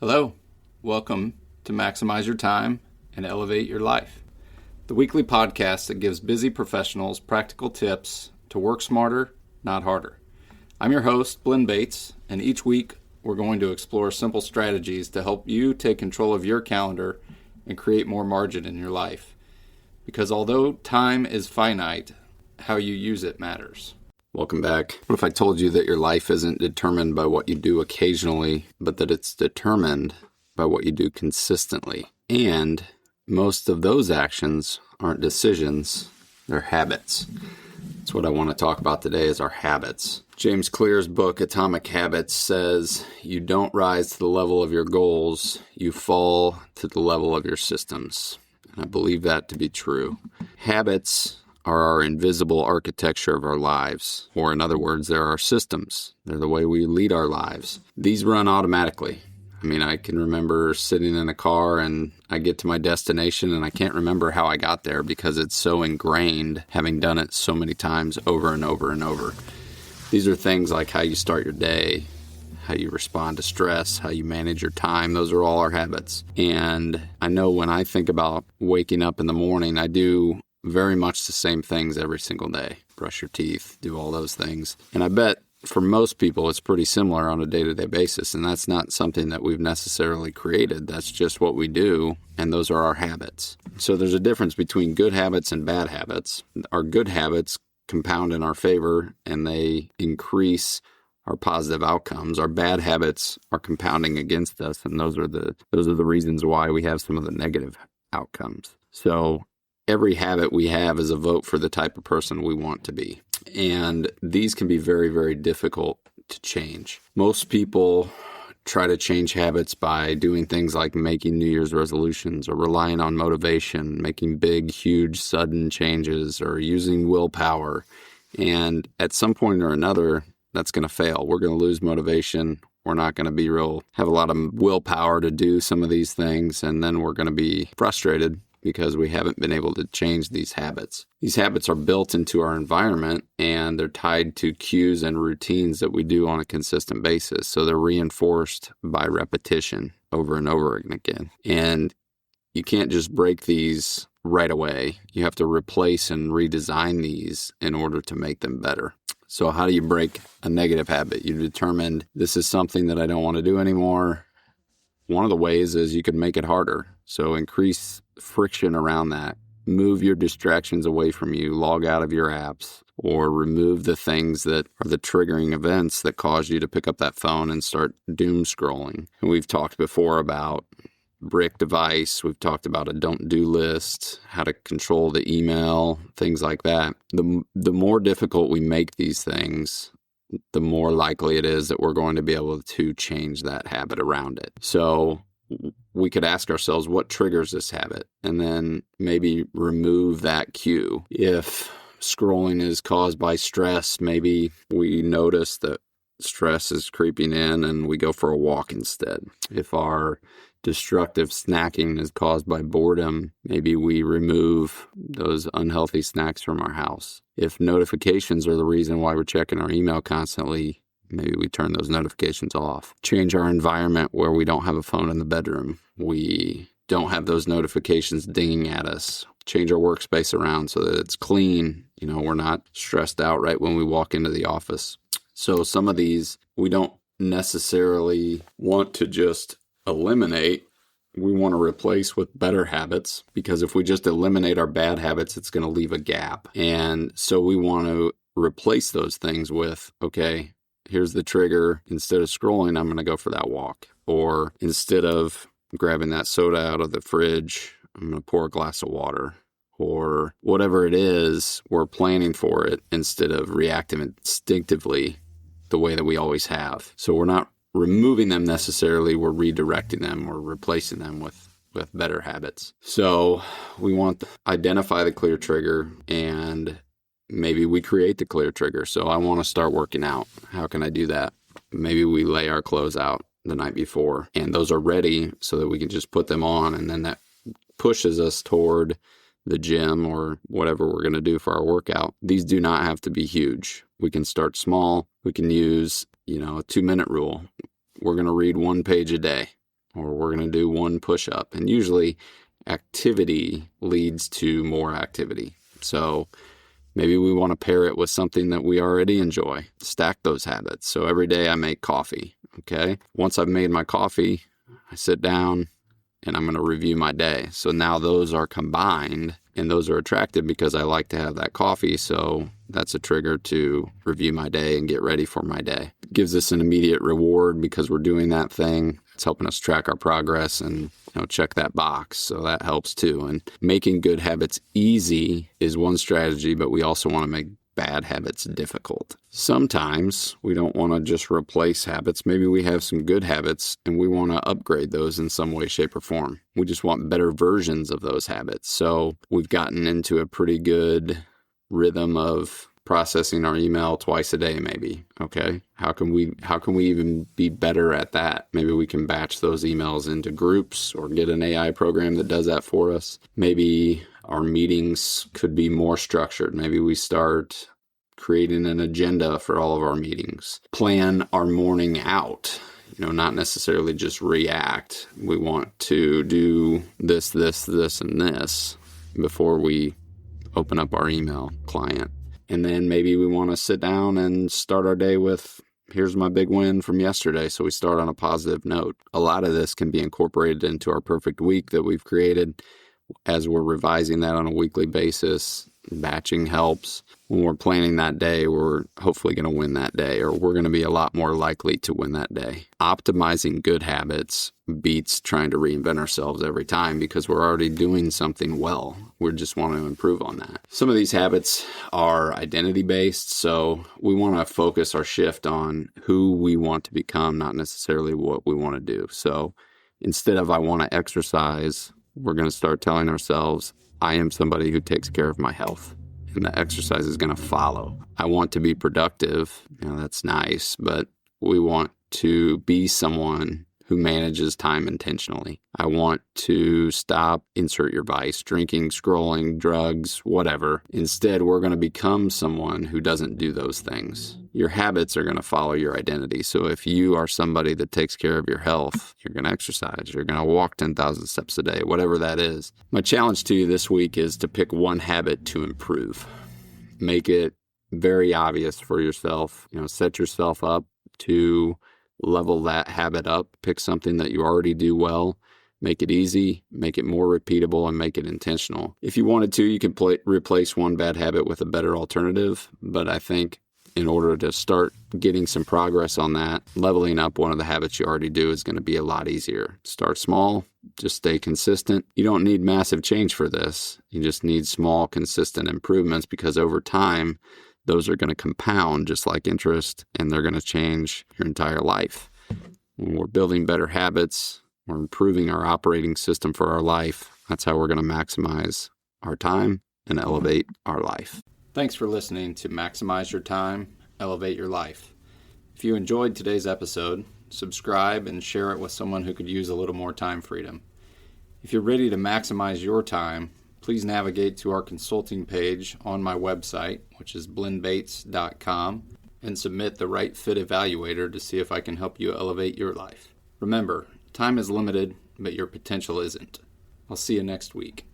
Hello, welcome to Maximize Your Time and Elevate Your Life, the weekly podcast that gives busy professionals practical tips to work smarter, not harder. I'm your host, Blinn Bates, and each week we're going to explore simple strategies to help you take control of your calendar and create more margin in your life. Because although time is finite, how you use it matters. Welcome back. What if I told you that your life isn't determined by what you do occasionally, but that it's determined by what you do consistently? And most of those actions aren't decisions, they're habits. That's what I want to talk about today is our habits. James Clear's book, Atomic Habits, says you don't rise to the level of your goals, you fall to the level of your systems. And I believe that to be true. Habits are our invisible architecture of our lives. Or in other words, they're our systems. They're the way we lead our lives. These run automatically. I can remember sitting in a car and I get to my destination and I can't remember how I got there because it's so ingrained, having done it so many times over and over and over. These are things like how you start your day, how you respond to stress, how you manage your time. Those are all our habits. And I know when I think about waking up in the morning, I do very much the same things every single day. Brush your teeth, do all those things. And I bet for most people, it's pretty similar on a day-to-day basis. And that's not something that we've necessarily created. That's just what we do. And those are our habits. So there's a difference between good habits and bad habits. Our good habits compound in our favor and they increase our positive outcomes. Our bad habits are compounding against us. And those are the reasons why we have some of the negative outcomes. So every habit we have is a vote for the type of person we want to be. And these can be very, very difficult to change. Most people try to change habits by doing things like making New Year's resolutions or relying on motivation, making big, huge, sudden changes or using willpower. And at some point or another, that's going to fail. We're going to lose motivation. We're not going to have a lot of willpower to do some of these things. And then we're going to be frustrated because we haven't been able to change these habits. These habits are built into our environment and they're tied to cues and routines that we do on a consistent basis. So they're reinforced by repetition over and over again. And you can't just break these right away. You have to replace and redesign these in order to make them better. So how do you break a negative habit? You've determined this is something that I don't want to do anymore. One of the ways is you could make it harder. So increase friction around that. Move your distractions away from you. Log out of your apps or remove the things that are the triggering events that cause you to pick up that phone and start doom scrolling. And we've talked before about brick device. We've talked about a don't do list, how to control the email, things like that. The more difficult we make these things, the more likely it is that we're going to be able to change that habit around it. So we could ask ourselves, what triggers this habit? And then maybe remove that cue. If scrolling is caused by stress, maybe we notice that stress is creeping in and we go for a walk instead. If our destructive snacking is caused by boredom, maybe we remove those unhealthy snacks from our house. If notifications are the reason why we're checking our email constantly, maybe we turn those notifications off. Change our environment where we don't have a phone in the bedroom. We don't have those notifications dinging at us. Change our workspace around so that it's clean. We're not stressed out right when we walk into the office. So some of these we don't necessarily want to just eliminate. We want to replace with better habits, because if we just eliminate our bad habits, it's going to leave a gap. And so we want to replace those things with, okay, here's the trigger. Instead of scrolling, I'm going to go for that walk. Or instead of grabbing that soda out of the fridge, I'm going to pour a glass of water. Or whatever it is, we're planning for it instead of reacting instinctively the way that we always have. So we're not removing them necessarily, we're redirecting them or replacing them with better habits. So we want to identify the clear trigger, and maybe we create the clear trigger. So I want to start working out. How can I do that? Maybe we lay our clothes out the night before and those are ready so that we can just put them on, and then that pushes us toward the gym or whatever we're going to do for our workout. These do not have to be huge. We can start small. We can use, a 2-minute rule. We're going to read 1 page a day, or we're going to do 1 push-up. And usually activity leads to more activity. So maybe we want to pair it with something that we already enjoy. Stack those habits. So every day I make coffee, okay? Once I've made my coffee, I sit down and I'm going to review my day. So now those are combined, and those are attractive because I like to have that coffee. So that's a trigger to review my day and get ready for my day. It gives us an immediate reward because we're doing that thing. It's helping us track our progress and check that box. So that helps too. And making good habits easy is one strategy, but we also want to make bad habits difficult. Sometimes we don't want to just replace habits. Maybe we have some good habits and we want to upgrade those in some way, shape, or form. We just want better versions of those habits. So we've gotten into a pretty good rhythm of processing our email twice a day, maybe. Okay. How can we even be better at that? Maybe we can batch those emails into groups or get an AI program that does that for us. Maybe our meetings could be more structured. Maybe we start creating an agenda for all of our meetings. Plan our morning out, not necessarily just react. We want to do this, and this before we open up our email client. And then maybe we want to sit down and start our day with, here's my big win from yesterday. So we start on a positive note. A lot of this can be incorporated into our perfect week that we've created as we're revising that on a weekly basis. Batching helps. When we're planning that day, we're hopefully going to win that day, or we're going to be a lot more likely to win that day. Optimizing good habits beats trying to reinvent ourselves every time because we're already doing something well. We just want to improve on that. Some of these habits are identity-based, so we want to focus our shift on who we want to become, not necessarily what we want to do. So instead of I want to exercise, we're going to start telling ourselves, I am somebody who takes care of my health, and the exercise is going to follow. I want to be productive. That's nice, but we want to be someone who manages time intentionally. I want to stop, insert your vice, drinking, scrolling, drugs, whatever. Instead, we're going to become someone who doesn't do those things. Your habits are going to follow your identity. So if you are somebody that takes care of your health, you're going to exercise, you're going to walk 10,000 steps a day, whatever that is. My challenge to you this week is to pick one habit to improve. Make it very obvious for yourself. Set yourself up to level that habit up. Pick something that you already do well. Make it easy, make it more repeatable, and make it intentional. If you wanted to, you can replace one bad habit with a better alternative. But I think in order to start getting some progress on that, leveling up one of the habits you already do is going to be a lot easier. Start small, just stay consistent. You don't need massive change for this. You just need small, consistent improvements because over time, those are going to compound just like interest, and they're going to change your entire life. When we're building better habits, we're improving our operating system for our life. That's how we're going to maximize our time and elevate our life. Thanks for listening to Maximize Your Time, Elevate Your Life. If you enjoyed today's episode, subscribe and share it with someone who could use a little more time freedom. If you're ready to maximize your time, please navigate to our consulting page on my website, which is blendbates.com, and submit the right fit evaluator to see if I can help you elevate your life. Remember, time is limited, but your potential isn't. I'll see you next week.